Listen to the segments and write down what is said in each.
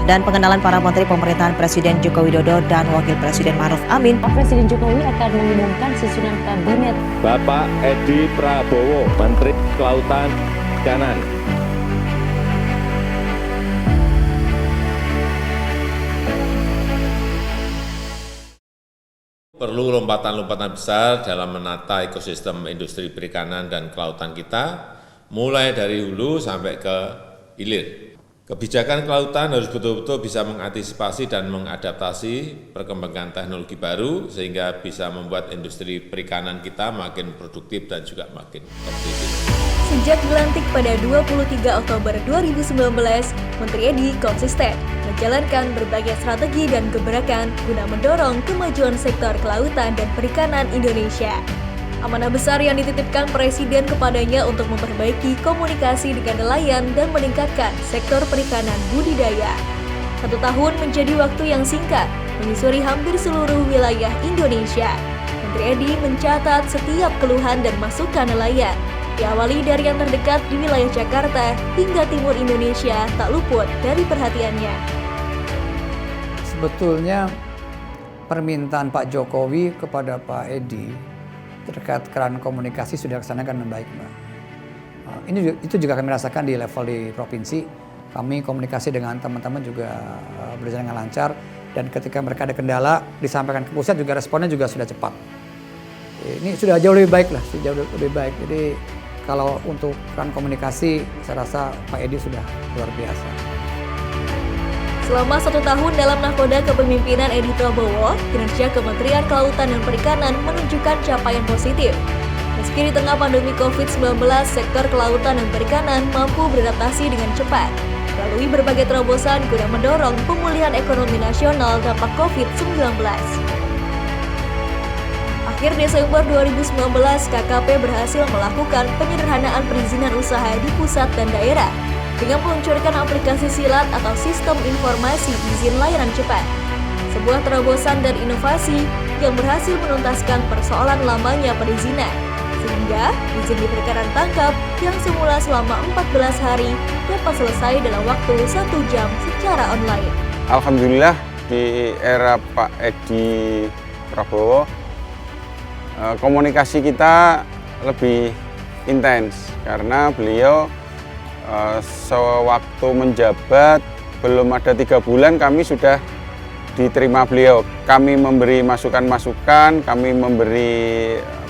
dan pengenalan para menteri pemerintahan Presiden Joko Widodo dan Wakil Presiden Ma'ruf Amin. Presiden Jokowi akan mengumumkan susunan kabinet. Bapak Edi Prabowo, Menteri Kelautan Perikanan. Perlu lompatan-lompatan besar dalam menata ekosistem industri perikanan dan kelautan kita, mulai dari hulu sampai ke hilir. Kebijakan kelautan harus betul-betul bisa mengantisipasi dan mengadaptasi perkembangan teknologi baru, sehingga bisa membuat industri perikanan kita makin produktif dan juga makin kompetitif. Sejak dilantik pada 23 Oktober 2019, Menteri Edi konsisten menjalankan berbagai strategi dan gebrakan guna mendorong kemajuan sektor kelautan dan perikanan Indonesia. Amanah besar yang dititipkan Presiden kepadanya untuk memperbaiki komunikasi dengan nelayan dan meningkatkan sektor perikanan budidaya. 1 tahun menjadi waktu yang singkat, menyusuri hampir seluruh wilayah Indonesia. Menteri Edi mencatat setiap keluhan dan masukan nelayan. Diawali dari yang terdekat di wilayah Jakarta hingga timur Indonesia tak luput dari perhatiannya. Sebetulnya permintaan Pak Jokowi kepada Pak Edi terkait keran komunikasi sudah dilaksanakan dengan baik, Mbak. Itu juga kami rasakan di level di provinsi. Kami komunikasi dengan teman-teman juga berjalan dengan lancar, dan ketika mereka ada kendala disampaikan ke pusat juga responnya juga sudah cepat. Ini sudah jauh lebih baik lah, jauh lebih baik. Jadi kalau untuk keran komunikasi saya rasa Pak Edi sudah luar biasa. Selama 1 tahun dalam nahkoda kepemimpinan Edi Prabowo, kinerja Kementerian Kelautan dan Perikanan menunjukkan capaian positif. Meski di tengah pandemi COVID-19, sektor kelautan dan perikanan mampu beradaptasi dengan cepat, melalui berbagai terobosan guna mendorong pemulihan ekonomi nasional dampak COVID-19. Akhir Desember 2019, KKP berhasil melakukan penyederhanaan perizinan usaha di pusat dan daerah dengan meluncurkan aplikasi SILAT atau Sistem Informasi Izin Layanan Cepat. Sebuah terobosan dan inovasi yang berhasil menuntaskan persoalan lamanya perizinan, sehingga izin di perikanan tangkap yang semula selama 14 hari dapat selesai dalam waktu 1 jam secara online. Alhamdulillah di era Pak Edi Prabowo, komunikasi kita lebih intens karena beliau sewaktu menjabat belum ada 3 bulan kami sudah diterima beliau. Kami memberi masukan-masukan, kami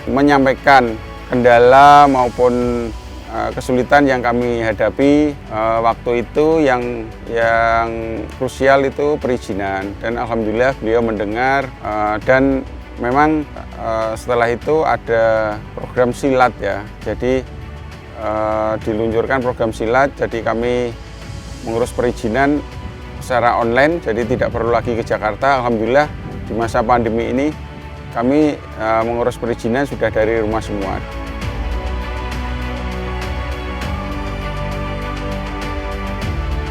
menyampaikan kendala maupun kesulitan yang kami hadapi waktu itu. Yang krusial itu perizinan, dan alhamdulillah beliau mendengar, dan memang setelah itu ada program SILAT ya, jadi diluncurkan program SILAT, jadi kami mengurus perizinan secara online, jadi tidak perlu lagi ke Jakarta. Alhamdulillah di masa pandemi ini kami mengurus perizinan sudah dari rumah semua.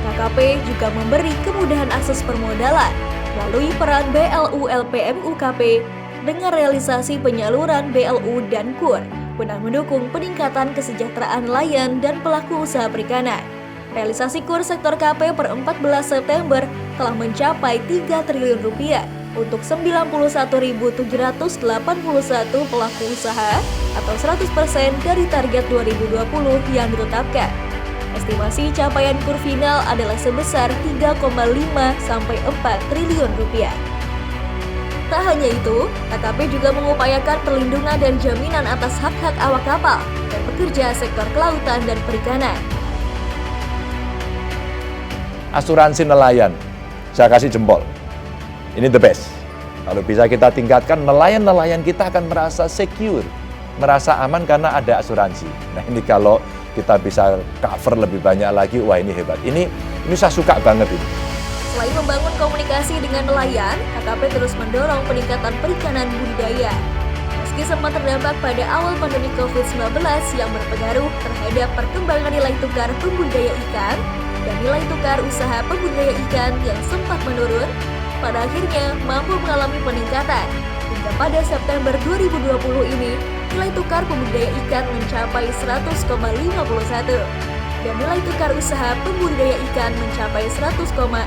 KKP juga memberi kemudahan akses permodalan melalui peran BLU LPM UKP dengan realisasi penyaluran BLU dan KUR guna mendukung peningkatan kesejahteraan nelayan dan pelaku usaha perikanan. Realisasi KUR sektor KP per 14 September telah mencapai 3 triliun rupiah untuk 91.781 pelaku usaha atau 100% dari target 2020 yang ditetapkan. Estimasi capaian KUR final adalah sebesar 3,5 sampai 4 triliun rupiah. Tak hanya itu, KKP juga mengupayakan perlindungan dan jaminan atas hak-hak awak kapal dan pekerja sektor kelautan dan perikanan. Asuransi nelayan, saya kasih jempol. Ini the best. Kalau bisa kita tingkatkan, nelayan-nelayan kita akan merasa secure, merasa aman karena ada asuransi. Nah ini kalau kita bisa cover lebih banyak lagi, wah ini hebat. Ini saya suka banget ini. Selain membangun komunikasi dengan nelayan, KKP terus mendorong peningkatan perikanan budidaya. Meski sempat terdampak pada awal pandemi COVID-19 yang berpengaruh terhadap perkembangan nilai tukar pembudidaya ikan dan nilai tukar usaha pembudidaya ikan yang sempat menurun, pada akhirnya mampu mengalami peningkatan. Hingga pada September 2020 ini, nilai tukar pembudidaya ikan mencapai 100,51. dan nilai tukar usaha pembudidaya ikan mencapai 100,66.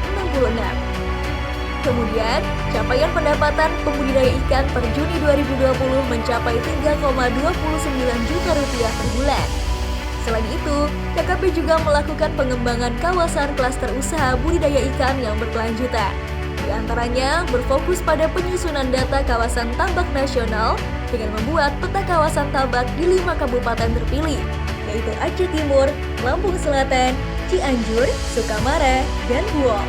Kemudian, capaian pendapatan pembudidaya ikan per Juni 2020 mencapai 3,29 juta rupiah per bulan. Selain itu, KKP juga melakukan pengembangan kawasan klaster usaha budidaya ikan yang berkelanjutan. Di antaranya berfokus pada penyusunan data kawasan tambak nasional dengan membuat peta kawasan tambak di 5 kabupaten terpilih, yaitu Aceh Timur, Lampung Selatan, Cianjur, Sukamara, dan Buol.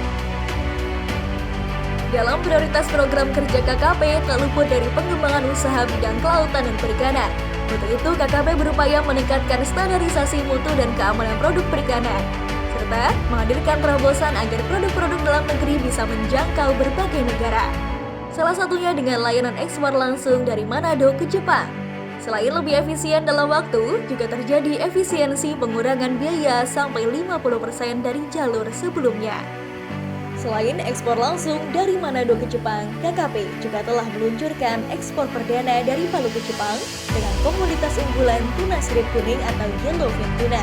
Dalam prioritas program kerja KKP tak luput dari pengembangan usaha bidang kelautan dan perikanan. Untuk itu, KKP berupaya meningkatkan standarisasi mutu dan keamanan produk perikanan, serta menghadirkan terobosan agar produk-produk dalam negeri bisa menjangkau berbagai negara. Salah satunya dengan layanan ekspor langsung dari Manado ke Jepang. Selain lebih efisien dalam waktu, juga terjadi efisiensi pengurangan biaya sampai 50% dari jalur sebelumnya. Selain ekspor langsung dari Manado ke Jepang, KKP juga telah meluncurkan ekspor perdana dari Palu ke Jepang dengan komoditas unggulan tuna sirip kuning atau yellowfin tuna.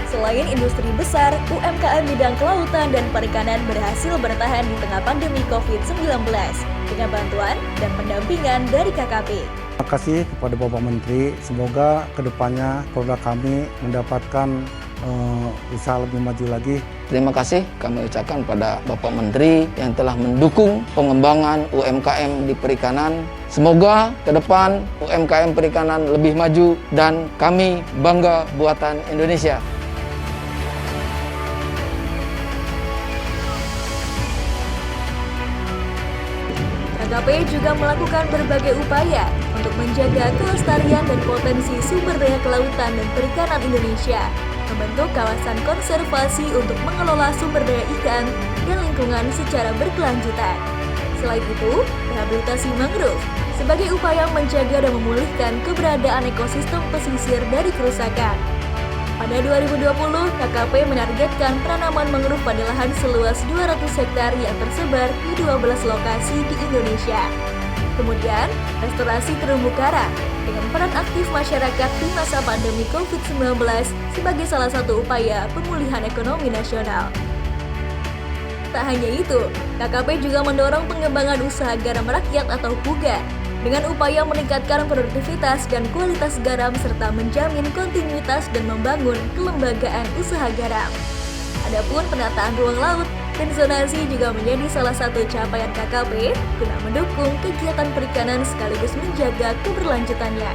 Selain industri besar, UMKM bidang kelautan dan perikanan berhasil bertahan di tengah pandemi COVID-19 dengan bantuan dan pendampingan dari KKP. Terima kasih kepada Bapak Menteri, semoga kedepannya produk kami mendapatkan usaha lebih maju lagi. Terima kasih kami ucapkan pada Bapak Menteri yang telah mendukung pengembangan UMKM di perikanan. Semoga ke depan UMKM perikanan lebih maju dan kami bangga buatan Indonesia. KKP juga melakukan berbagai upaya untuk menjaga kelestarian dan potensi sumber daya kelautan dan perikanan Indonesia, membentuk kawasan konservasi untuk mengelola sumber daya ikan dan lingkungan secara berkelanjutan. Selain itu, rehabilitasi mangrove sebagai upaya menjaga dan memulihkan keberadaan ekosistem pesisir dari kerusakan. Pada 2020, KKP menargetkan penanaman mangrove pada lahan seluas 200 hektar yang tersebar di 12 lokasi di Indonesia. Kemudian, restorasi terumbu karang dengan peran aktif masyarakat di masa pandemi COVID-19 sebagai salah satu upaya pemulihan ekonomi nasional. Tak hanya itu, KKP juga mendorong pengembangan usaha garam rakyat atau PUGA dengan upaya meningkatkan produktivitas dan kualitas garam serta menjamin kontinuitas dan membangun kelembagaan usaha garam. Adapun penataan ruang laut dan zonasi juga menjadi salah satu capaian KKP guna mendukung kegiatan perikanan sekaligus menjaga keberlanjutannya.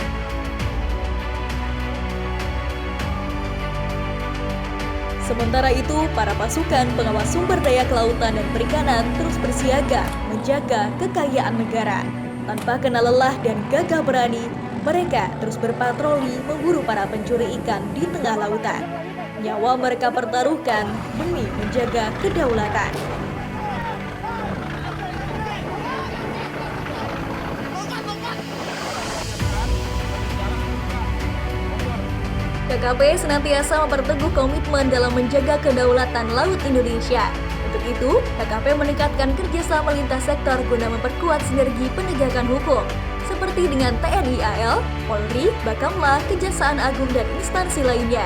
Sementara itu, para pasukan pengawas sumber daya kelautan dan perikanan terus bersiaga menjaga kekayaan negara. Tanpa kenal lelah dan gagah berani, mereka terus berpatroli memburu para pencuri ikan di tengah lautan. Nyawa mereka pertaruhkan demi menjaga kedaulatan. KKP senantiasa memperteguh komitmen dalam menjaga kedaulatan laut Indonesia. Untuk itu, KKP meningkatkan kerjasama lintas sektor guna memperkuat sinergi penegakan hukum, seperti dengan TNI AL, Polri, Bakamla, Kejaksaan Agung, dan instansi lainnya.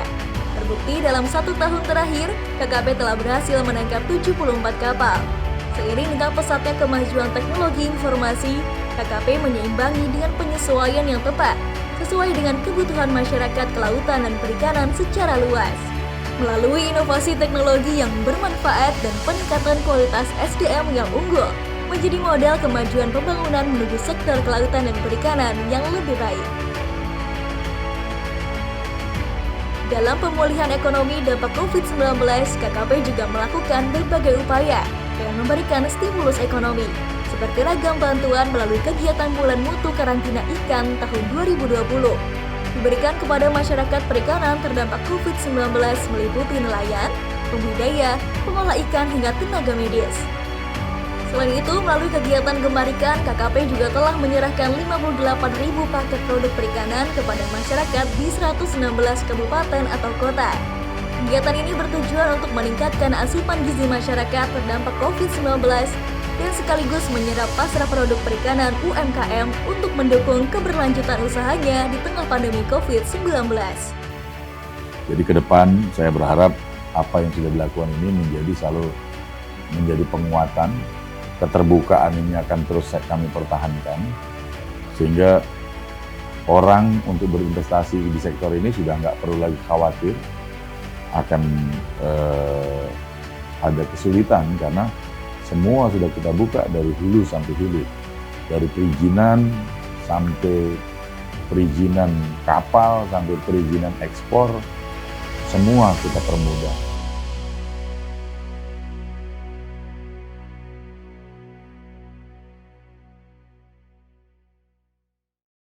Terbukti dalam 1 tahun terakhir, KKP telah berhasil menangkap 74 kapal. Seiring dengan pesatnya kemajuan teknologi informasi, KKP menyeimbangi dengan penyesuaian yang tepat, sesuai dengan kebutuhan masyarakat kelautan dan perikanan secara luas. Melalui inovasi teknologi yang bermanfaat dan peningkatan kualitas SDM yang unggul, menjadi modal kemajuan pembangunan menuju sektor kelautan dan perikanan yang lebih baik. Dalam pemulihan ekonomi dampak COVID-19, KKP juga melakukan berbagai upaya dengan memberikan stimulus ekonomi, seperti ragam bantuan melalui kegiatan bulan mutu karantina ikan tahun 2020, diberikan kepada masyarakat perikanan terdampak COVID-19 meliputi nelayan, pembudidaya, pengolah ikan hingga tenaga medis. Selain itu, melalui kegiatan Gemar Ikan, KKP juga telah menyerahkan 58.000 paket produk perikanan kepada masyarakat di 116 kabupaten atau kota. Kegiatan ini bertujuan untuk meningkatkan asupan gizi masyarakat terdampak COVID-19 dan sekaligus menyerap pasar produk perikanan UMKM untuk mendukung keberlanjutan usahanya di tengah pandemi COVID-19. Jadi ke depan saya berharap apa yang sudah dilakukan ini selalu menjadi penguatan, keterbukaan ini akan terus kami pertahankan, sehingga orang untuk berinvestasi di sektor ini sudah nggak perlu lagi khawatir akan ada kesulitan, karena semua sudah kita buka dari hulu sampai hilir, dari perizinan sampai perizinan kapal sampai perizinan ekspor, semua kita permudah.